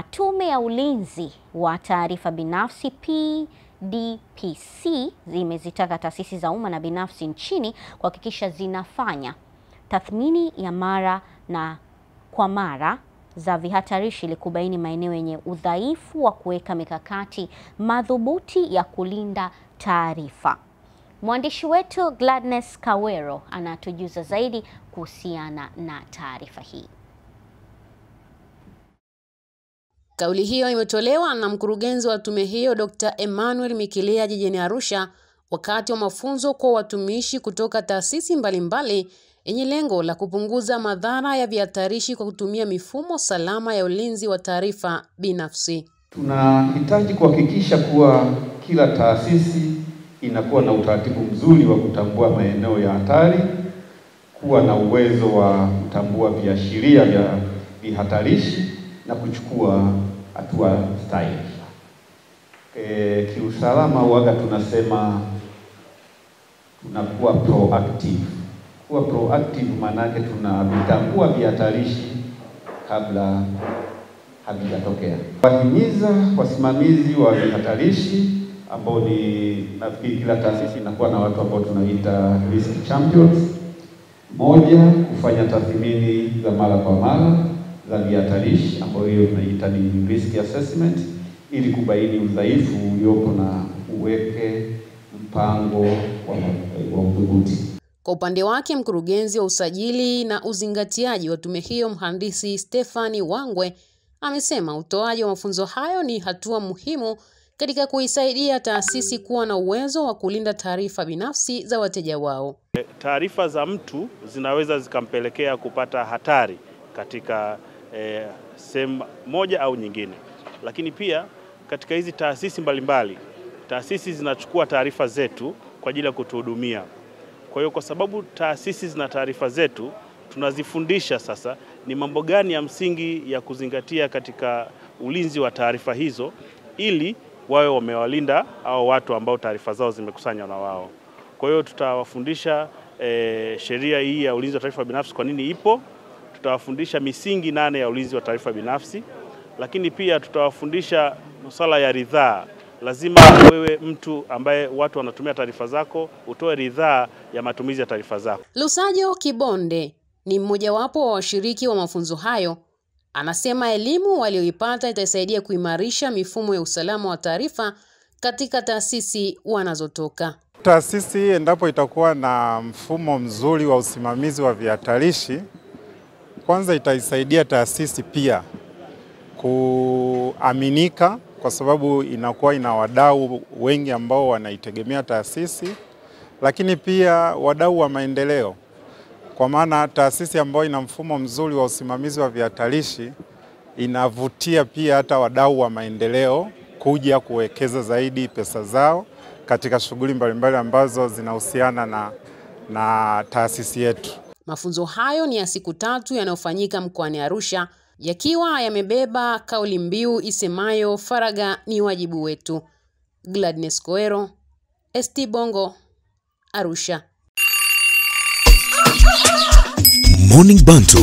Tume ya Ulinzi wa Taarifa Binafsi PDPC zimezitaka taasisi za umma na binafsi nchini kuhakikisha zinafanya tathmini ya mara kwa mara za vihatarishi ili kubaini maeneo yenye udhaifu wa kuweka mikakati madhubuti ya kulinda taarifa. Mwandishi wetu Gladness Kawero anatujuza zaidi kuhusiana na taarifa hii. Kauli hiyo imetolewa na mkurugenzi wa tume hiyo Dr. Emmanuel Mikilia jijini Arusha wakati wa mafunzo kwa watumishi kutoka taasisi mbalimbali yenye lengo la kupunguza madhara ya vihatarishi kwa kutumia mifumo salama ya ulinzi wa taarifa binafsi. Tunahitaji kuhakikisha kuwa kila taasisi inakuwa na utaratibu mzuri wa kutambua maeneo ya hatari, kuwa na uwezo wa kutambua viashiria vya vihatarishi na kuchukua hatua stahiki. Kiusalama huaga tunasema tunakuwa proactive. Kuwa proactive maana yake tunavitambua vihatarishi kabla havijatokea. Wahimiza wasimamizi wa vihatarishi ambao ni nafikiri kila taasisi inakuwa na watu ambao tunaita risk champions. Moja, kufanya tathmini za mara kwa mara za vihatarishi ambayo hiyo tunaita ni risk assessment ili kubaini udhaifu uliopo na uweke mpango wa udhibiti. Kwa upande wake mkurugenzi wa usajili na uzingatiaji wa tume hiyo mhandisi Stephanie Wangwe amesema utoaji wa mafunzo hayo ni hatua muhimu katika kuisaidia taasisi kuwa na uwezo wa kulinda taarifa binafsi za wateja wao. Taarifa za mtu zinaweza zikampelekea kupata hatari katika sehemu moja au nyingine. Lakini pia katika hizi taasisi mbalimbali, taasisi zinachukua taarifa zetu kwa ajili ya kutuhudumia. Kwa hiyo kwa sababu taasisi zina taarifa zetu, tunazifundisha sasa ni mambo gani ya msingi ya kuzingatia katika ulinzi wa taarifa hizo ili wawe wamewalinda au watu ambao taarifa zao zimekusanywa na wao. Kwa hiyo tutawafundisha sheria hii ya ulinzi wa taarifa binafsi kwa nini ipo. Tutawafundisha misingi 8 ya ulinzi wa taarifa binafsi, lakini pia tutawafundisha masuala ya ridhaa. Lazima wewe mtu ambaye watu wanatumia taarifa zako utoe ridhaa ya matumizi ya taarifa zako. Lusajo Kibonde ni mmojawapo wa washiriki wa mafunzo hayo. Anasema elimu walioipata itasaidia kuimarisha mifumo ya usalama wa taarifa katika taasisi wanazotoka. Taasisi endapo itakuwa na mfumo mzuri wa usimamizi wa vihatarishi, kwanza itaisaidia taasisi pia kuaminika kwa sababu inakuwa ina wadau wengi ambao wanaitegemea taasisi, lakini pia wadau wa maendeleo. Kwa maana taasisi ambayo ina mfumo mzuri wa usimamizi wa vihatarishi inavutia pia hata wadau wa maendeleo kuja kuwekeza zaidi pesa zao katika shughuli mbalimbali ambazo zinahusiana na taasisi yetu. Mafunzo hayo ni ya siku 3 yanayofanyika mkoani Arusha, yakiwa yamebeba kauli mbiu isemayo faragha ni wajibu wetu. Gladness Kawero, ST Bongo, Arusha. Morning Bantu.